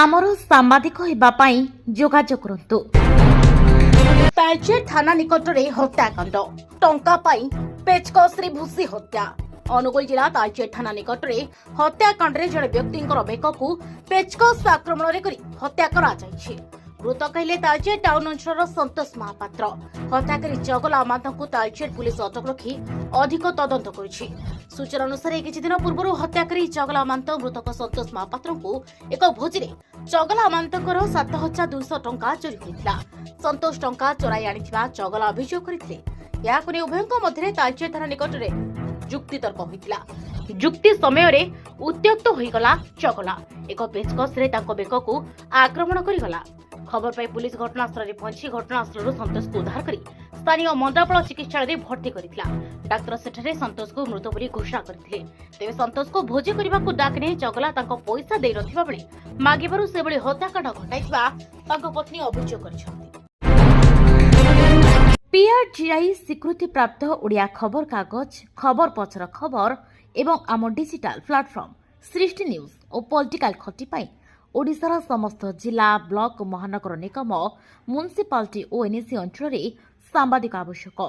ଆମର ସାମ୍ବାଦିକ ହେବା ପାଇଁ ଯୋଗାଯୋଗ କରନ୍ତୁ। ତାଳଚେର ଥାନା ନିକଟରେ ହତ୍ୟାକାଣ୍ଡ, ଟଙ୍କା ପାଇଁ ପେଚକସରେ ଭୁସି ହତ୍ୟା। ଅନୁଗୁଳ ଜିଲ୍ଲା ତାଳଚେର ଥାନା ନିକଟରେ ହତ୍ୟାକାଣ୍ଡରେ ଜଣେ ବ୍ୟକ୍ତିଙ୍କର ବେକକୁ ପେଚକସ ଆକ୍ରମଣରେ କରି ହତ୍ୟା କରାଯାଇଛି। ମୃତକ ହେଲେ ତାଳଚେର ଟାଉନ ଅଞ୍ଚଳର ସନ୍ତୋଷ ମହାପାତ୍ର। ହତ୍ୟାକାରୀ ଚଗଲା ମାତାଙ୍କୁ ତାଳଚେର ପୁଲିସ ଅଟକ ରଖି ଅଧିକ ତଦନ୍ତ କରିଛି। ସୂଚନା ଅନୁସାରେ କିଛି ଦିନ ପୂର୍ବରୁ ହତ୍ୟାକାରୀ ଚଗଲା ମାନ୍ତ ମୃତକ ସନ୍ତୋଷ ମହାପାତ୍ରଙ୍କୁ ଏକ ଭୋଜିରେ ଚଗଲା ମାନ୍ତଙ୍କର 7,200 ଟଙ୍କା ଚୋରି ହୋଇଥିଲା। ସନ୍ତୋଷ ଟଙ୍କା ଚୋରାଇ ଆଣିଥିବା ଚଗଲା ଅଭିଯୋଗ କରିଥିଲେ। ଏହାକୁ ନେଇ ଉଭୟଙ୍କ ମଧ୍ୟରେ ତାଳଚେର ଥାନା ନିକଟରେ ଯୁକ୍ତିତର୍କ ହୋଇଥିଲା। ଯୁକ୍ତି ସମୟରେ ଉତ୍ତ୍ୟକ୍ତ ହୋଇଗଲା ଚଗଲା। ଏକ ପେଚକସରେ ତାଙ୍କ ବେକକୁ ଆକ୍ରମଣ କରିଗଲା। ଖବର ପାଇ ପୁଲିସ ଘଟଣାସ୍ଥଳରେ ପହଞ୍ଚି ଘଟଣାସ୍ଥଳରୁ ସନ୍ତୋଷକୁ ଉଦ୍ଧାର କରି ସ୍ଥାନୀୟ ମଣ୍ଡାପଳ ଚିକିତ୍ସାଳୟରେ ଭର୍ତ୍ତି କରିଥିଲା। ଡାକ୍ତର ସେଠାରେ ସନ୍ତୋଷକୁ ମୃତ ବୋଲି ଘୋଷଣା କରିଥିଲେ। ତେବେ ସନ୍ତୋଷକୁ ଭୋଜି କରିବାକୁ ଡାକ ନେଇ ଚଗଲା ତାଙ୍କ ପଇସା ଦେଇ ନଥିବା ବେଳେ ମାଗିବାରୁ ସେଭଳି ହତ୍ୟାକାଣ୍ଡ ଘଟାଇଥିବା ତାଙ୍କ ପତ୍ନୀ ଅଭିଯୋଗ କରିଛନ୍ତି। PRGI ସ୍ୱୀକୃତିପ୍ରାପ୍ତ ଓଡ଼ିଆ ଖବରକାଗଜ ଖବର ପଛର ଖବର ଏବଂ ଆମ ଡିଜିଟାଲ ପ୍ଲାଟଫର୍ମ ସୃଷ୍ଟି ନ୍ୟୁଜ୍ ଓ ପଲିଟିକାଲ ଖଟି ପାଇଁ ଓଡ଼ିଶାର ସମସ୍ତ ଜିଲ୍ଲା, ବ୍ଲକ, ମହାନଗର ନିଗମ, ମ୍ୟୁନିସିପାଲିଟି ଓ NAC ଅଞ୍ଚଳରେ ସାମ୍ବାଦିକ ଆବଶ୍ୟକ।